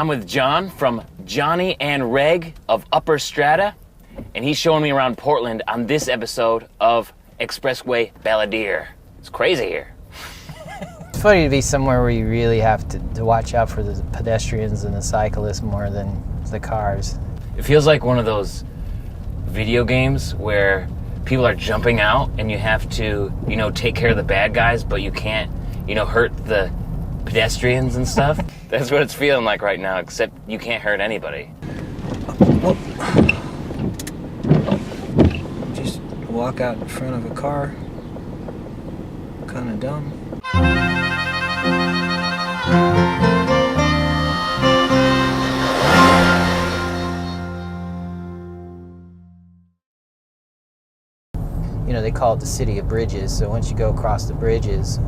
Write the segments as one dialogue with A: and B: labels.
A: I'm with John from Johnny and Reg of Upper Strata, and he's showing me around Portland on this episode of Expressway Balladeer. It's crazy here.
B: It's funny to be somewhere where you really have to watch out for the pedestrians and the cyclists more than the cars.
A: It feels like one of those video games where people are jumping out and you have to, take care of the bad guys, but you can't, hurt the pedestrians and stuff. That's what it's feeling like right now, except you can't hurt anybody.
B: Well, just walk out in front of a car. Kind of dumb. They call it the city of bridges. So once you go across the bridges,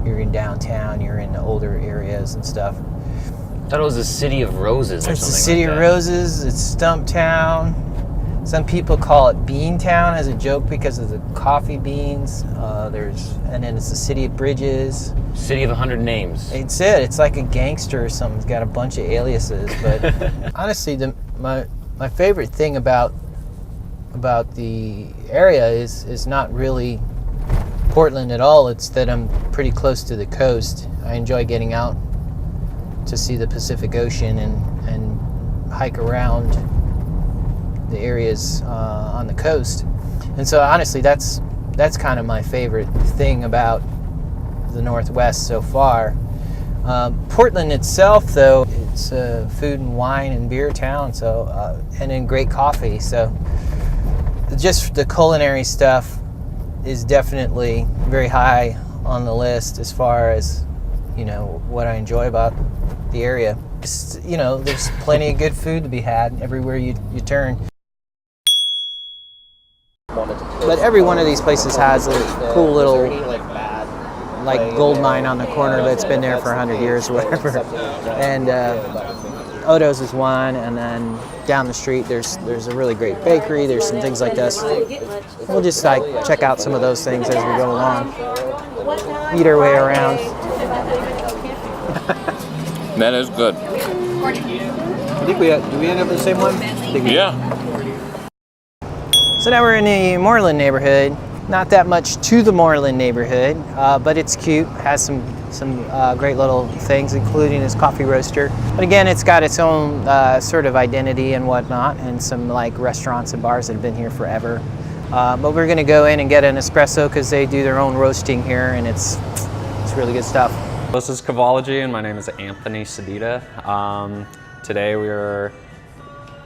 B: you're in downtown, you're in the older areas and stuff.
A: I thought it was the city of roses or something.
B: It's the city of roses, it's Stumptown. Some people call it Bean Town as a joke because of the coffee beans. And then it's the city of bridges.
A: City of 100 names.
B: It's it. It's like a gangster or something. It's got a bunch of aliases. But honestly, my favorite thing about the area is not really Portland at all. It's that I'm pretty close to the coast. I enjoy getting out to see the Pacific Ocean and hike around the areas on the coast. And so honestly, that's kind of my favorite thing about the Northwest so far. Portland itself, though, it's a food and wine and beer town, so and then great coffee. So just the culinary stuff is definitely very high on the list as far as what I enjoy about the area. Just, there's plenty of good food to be had everywhere you turn. But every one of these places has a cool little gold mine on the corner that's been there for 100 years or whatever. And Odo's is one, and then down the street there's a really great bakery. There's some things like this. We'll just check out some of those things as we go along. Eat our way around.
A: That is good.
B: I think do we end up in the same one?
A: Yeah.
B: So now we're in the Moreland neighborhood. Not that much to the Moreland neighborhood, but it's cute. Has some great little things, including this coffee roaster. But again, it's got its own sort of identity and whatnot, and some restaurants and bars that have been here forever. But we're going to go in and get an espresso because they do their own roasting here, and it's really good stuff.
C: This is Cavology, and my name is Anthony Sedita. Today we are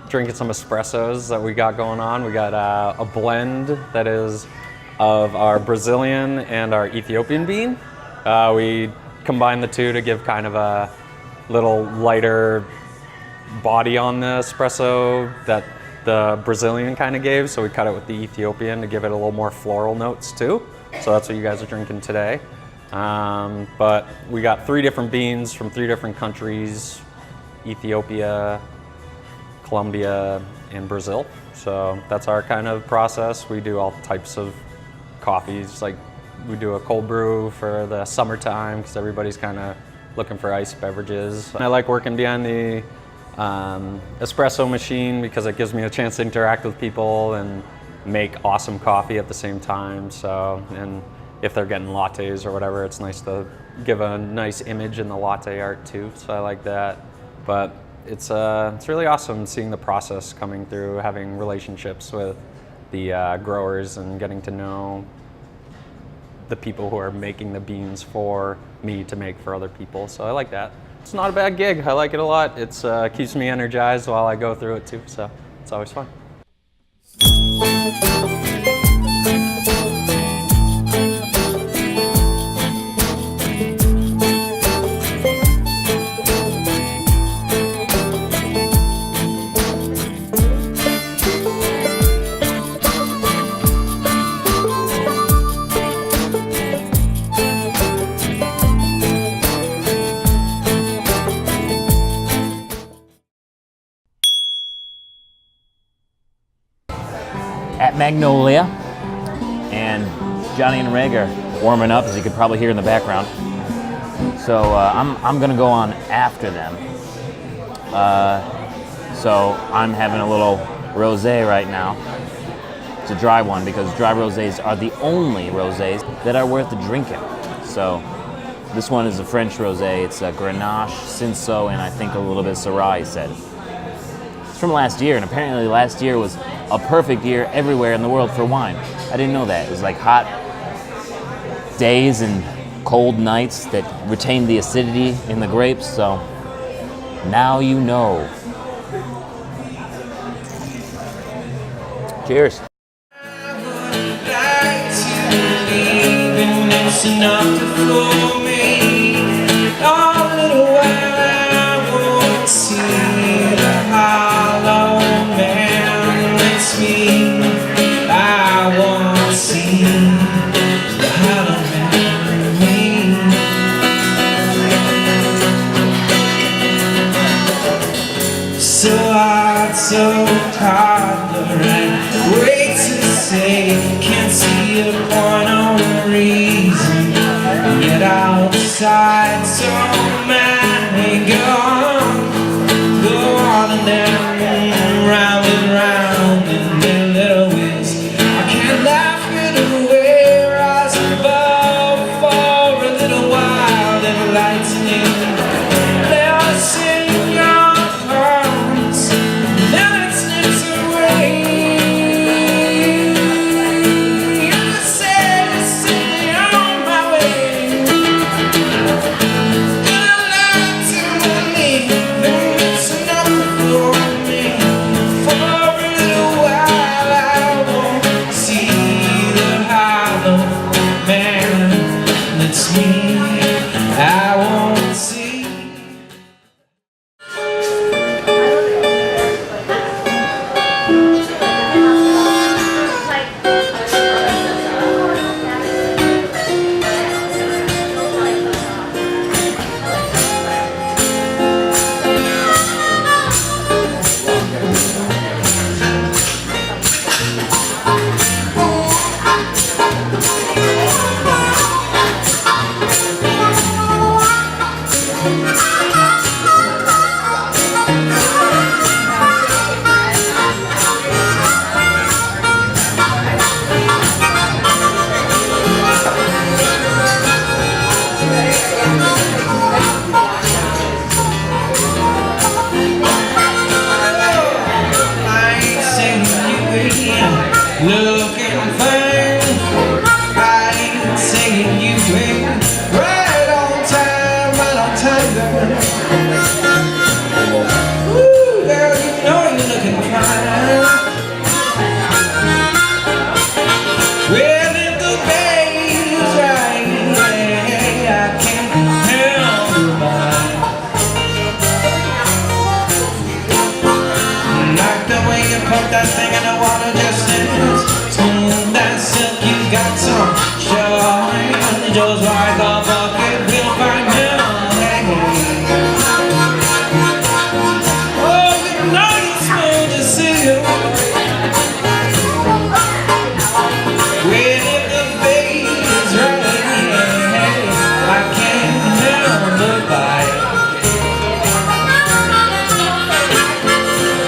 C: drinking some espressos that we got going on. We got a blend that is of our Brazilian and our Ethiopian bean. We combine the two to give kind of a little lighter body on the espresso that the Brazilian kind of gave, so we cut it with the Ethiopian to give it a little more floral notes too. So that's what you guys are drinking today. But we got 3 different beans from 3 different countries: Ethiopia, Colombia, and Brazil. So that's our kind of process. We do all types of coffees. We do a cold brew for the summertime because everybody's kind of looking for iced beverages. I like working behind the espresso machine because it gives me a chance to interact with people and make awesome coffee at the same time. So, and if they're getting lattes or whatever, it's nice to give a nice image in the latte art too. So I like that. But it's really awesome seeing the process coming through, having relationships with the growers and getting to know the people who are making the beans for me to make for other people. So I like that. It's not a bad gig. I like it a lot. It's keeps me energized while I go through it too. So it's always fun.
A: At Magnolia, and Johnny and Reg are warming up, as you could probably hear in the background. So I'm gonna go on after them So I'm having a little rosé right now. It's a dry one because dry rosés are the only rosés that are worth drinking. So this one is a French rosé. It's a Grenache, Cinsault, and I think a little bit of Syrah, he said. It's from last year, and apparently last year was a perfect year everywhere in the world for wine. I didn't know that. It was like hot days and cold nights that retained the acidity in the grapes, so now you know. Cheers. It's enough to fool me. Oh, little while I won't see the hollow man that's me. I won't see the hollow man me. So hard, so toddler, and wait to say, can't see a point on the reason. Get outside, so many go on and down, round and round in their little wheels. I can't laugh it away, rise above for a little while, then lightning. They'll sing your hearts, then it slips away. I said it's simply on my way. Gonna lie to me, then it's enough for me. For a little while I won't see the hollow man that's me. I won't see. Looking fine, I ain't saying you ain't right on time, girl. Ooh, girl, you know you're looking fine. Well, if the baby's right, I can't help but like the way you put that thing in the water just then. Smooth that silk, you got some shine. Just like a bucket, we'll find him. Oh, you know you're smooth as silk. Well, if the baby's right, I can't help but bite.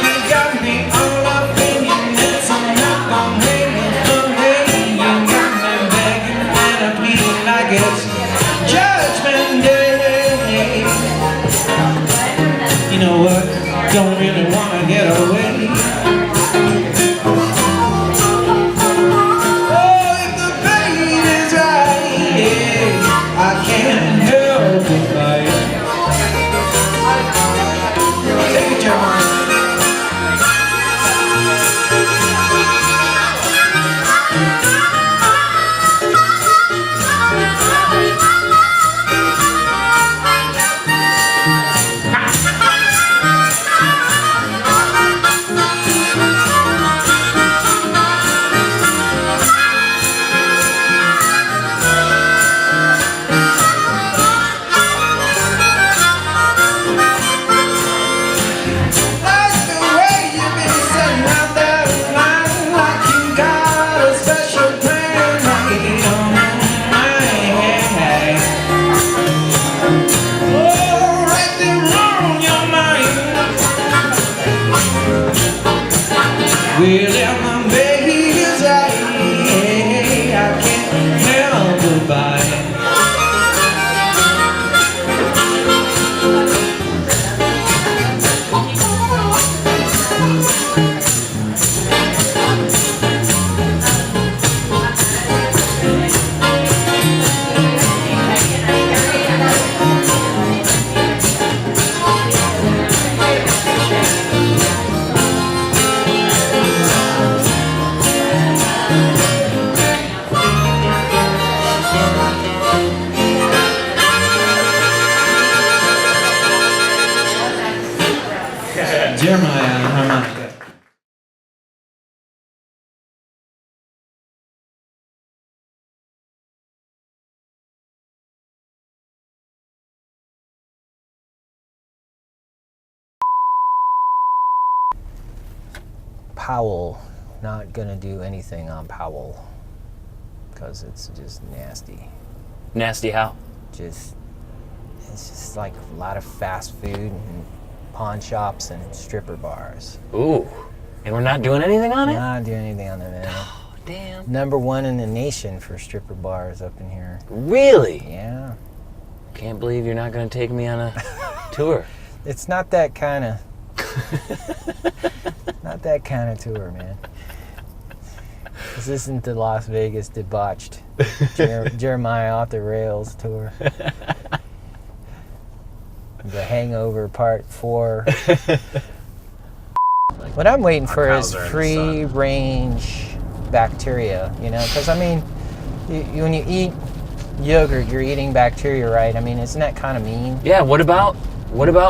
A: You got me all up in your nuts, I'm not gonna hang it. You got me begging and I'm pleading like it's Judgment Day. You know what? Don't really wanna get away. Oh, if the baby's right, I can't help but bite. Take it, John.
B: Jeremiah on harmonica. Powell, not gonna do anything on Powell because it's just nasty.
A: Nasty how?
B: It's just like a lot of fast food and pawn shops and stripper bars.
A: Ooh. And we're not doing anything on it?
B: Not doing anything on it, man.
A: Oh, damn.
B: #1 in the nation for stripper bars up in here.
A: Really?
B: Yeah.
A: Can't believe you're not going to take me on a tour.
B: It's not that kind of tour, man. This isn't the Las Vegas debauched Jeremiah off the rails tour. The Hangover Part 4. What I'm waiting for is free range bacteria, you know, because I mean, when you eat yogurt, you're eating bacteria, right? I mean, isn't that kind of mean?
A: Yeah, what about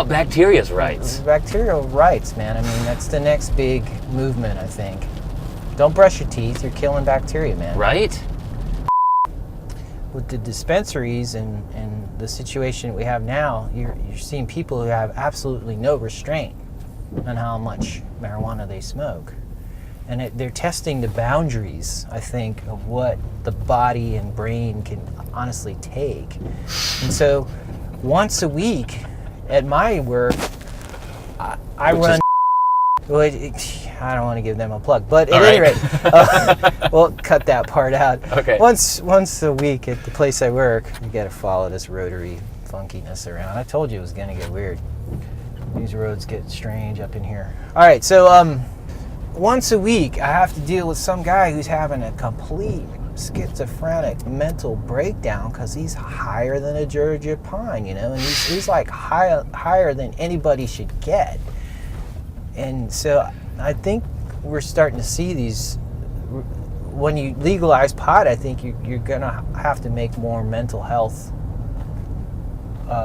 A: bacteria's rights?
B: Bacterial rights, man. I mean, that's the next big movement, I think. Don't brush your teeth, you're killing bacteria, man.
A: Right?
B: With the dispensaries and the situation we have now, you're seeing people who have absolutely no restraint on how much marijuana they smoke. And they're testing the boundaries, I think, of what the body and brain can honestly take. And so once a week at my work, I run... Well, I don't want to give them a plug, but at any rate, we'll cut that part out.
A: Okay.
B: Once a week at the place I work, you got to follow this rotary funkiness around. I told you it was going to get weird. These roads get strange up in here. All right, so once a week, I have to deal with some guy who's having a complete schizophrenic mental breakdown because he's higher than a Georgia pine, you know, and he's like higher than anybody should get. And so I think we're starting to see these. When you legalize pot, I think you're gonna have to make more mental health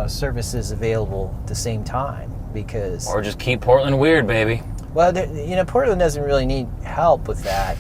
B: services available at the same time, because
A: Or just keep Portland weird, baby.
B: well, you know, Portland doesn't really need help with that.